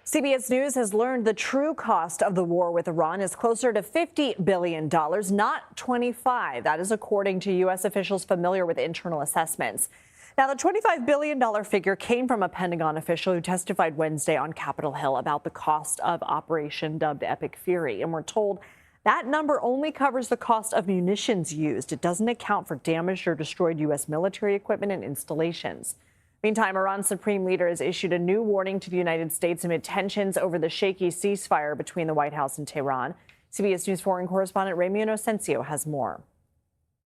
CBS News has learned the true cost of the war with Iran is closer to $50 billion, not 25. That is according to U.S. officials familiar with internal assessments. Now, the $25 billion figure came from a Pentagon official who testified Wednesday on Capitol Hill about the cost of operation dubbed Epic Fury. And we're told that number only covers the cost of munitions used. It doesn't account for damaged or destroyed U.S. military equipment and installations. Meantime, Iran's supreme leader has issued a new warning to the United States amid tensions over the shaky ceasefire between the White House and Tehran. CBS News foreign correspondent Ramy Inocencio has more.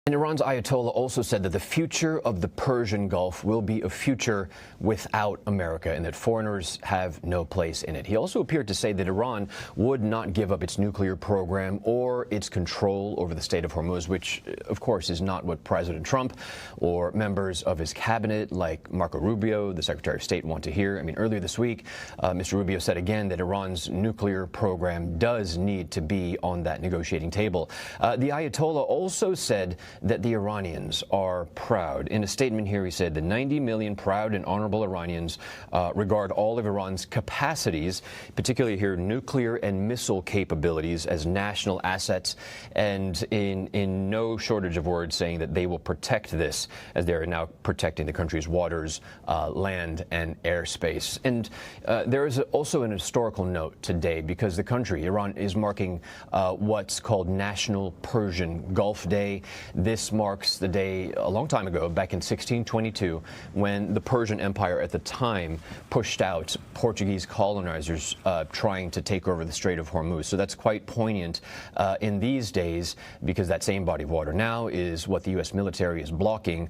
And Iran's Ayatollah also said that the future of the Persian Gulf will be a future without America and that foreigners have no place in it. He also appeared to say that Iran would not give up its nuclear program or its control over the Strait of Hormuz, which, of course, is not what President Trump or members of his cabinet like Marco Rubio, the Secretary of State, want to hear. I mean, earlier this week, Mr. Rubio said again that Iran's nuclear program does need to be on that negotiating table. The Ayatollah also said that the Iranians are proud. In a statement here, he said the 90 million proud and honorable Iranians regard all of Iran's capacities, particularly here nuclear and missile capabilities, as national assets, and in no shortage of words saying that they will protect this as they are now protecting the country's waters, land, and airspace. And there is also an historical note today because the country, Iran, is marking what's called National Persian Gulf Day. This marks the day a long time ago, back in 1622, when the Persian Empire at the time pushed out Portuguese colonizers trying to take over the Strait of Hormuz. So that's quite poignant in these days because that same body of water now is what the U.S. military is blocking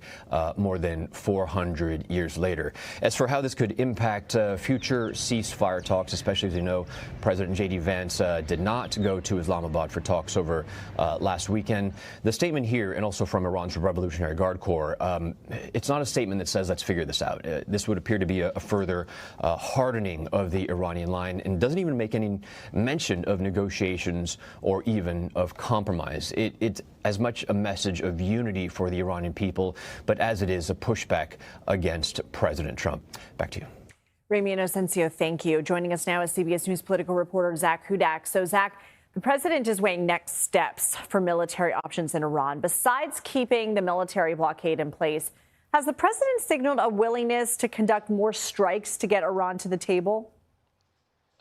more than 400 years later. As for how this could impact future ceasefire talks, especially as you know, President J.D. Vance did not go to Islamabad for talks over last weekend. The statement here, and also from Iran's Revolutionary Guard Corps, it's not a statement that says, let's figure this out. This would appear to be a further hardening of the Iranian line and doesn't even make any mention of negotiations or even of compromise. It's as much a message of unity for the Iranian people, but as it is a pushback against President Trump. Back to you. Ramy Inocencio, thank you. Joining us now is CBS News political reporter Zach Hudak. So, Zach, the president is weighing next steps for military options in Iran. Besides keeping the military blockade in place, has the president signaled a willingness to conduct more strikes to get Iran to the table?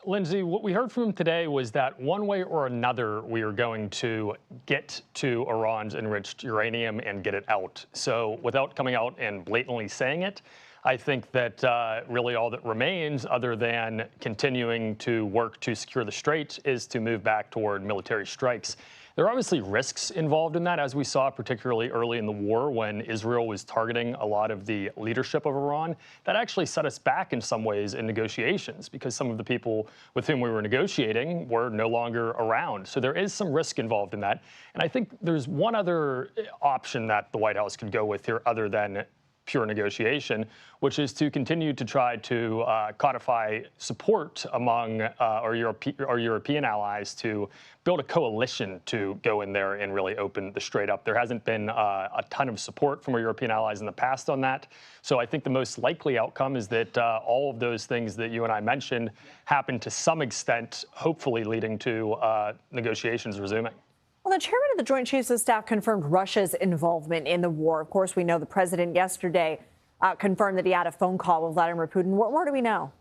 Lindsay, what we heard from him today was that one way or another, we are going to get to Iran's enriched uranium and get it out. So without coming out and blatantly saying it, I think that really all that remains, other than continuing to work to secure the strait, is to move back toward military strikes. There are obviously risks involved in that, as we saw particularly early in the war when Israel was targeting a lot of the leadership of Iran. That actually set us back in some ways in negotiations because some of the people with whom we were negotiating were no longer around. So there is some risk involved in that. And I think there's one other option that the White House could go with here other than pure negotiation, which is to continue to try to codify support among our European allies to build a coalition to go in there and really open the strait up. There hasn't been a ton of support from our European allies in the past on that. So I think the most likely outcome is that all of those things that you and I mentioned happen to some extent, hopefully leading to negotiations resuming. Well, the chairman of the Joint Chiefs of Staff confirmed Russia's involvement in the war. Of course, we know the president yesterday confirmed that he had a phone call with Vladimir Putin. What more do we know?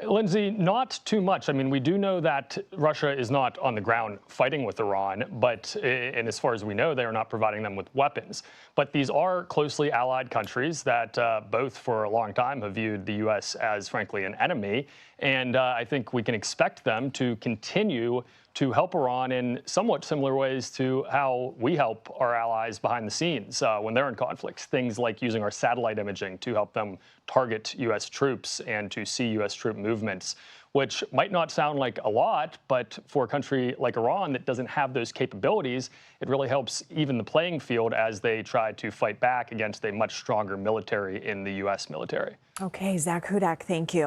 Lindsay, not too much. I mean, we do know that Russia is not on the ground fighting with Iran, and as far as we know, they are not providing them with weapons. But these are closely allied countries that both for a long time have viewed the U.S. as, frankly, an enemy. And I think we can expect them to continue to help Iran in somewhat similar ways to how we help our allies behind the scenes when they're in conflicts. Things like using our satellite imaging to help them target U.S. troops and to see U.S. troop movements, which might not sound like a lot, but for a country like Iran that doesn't have those capabilities, it really helps even the playing field as they try to fight back against a much stronger military in the U.S. military. Okay, Zach Hudak, thank you.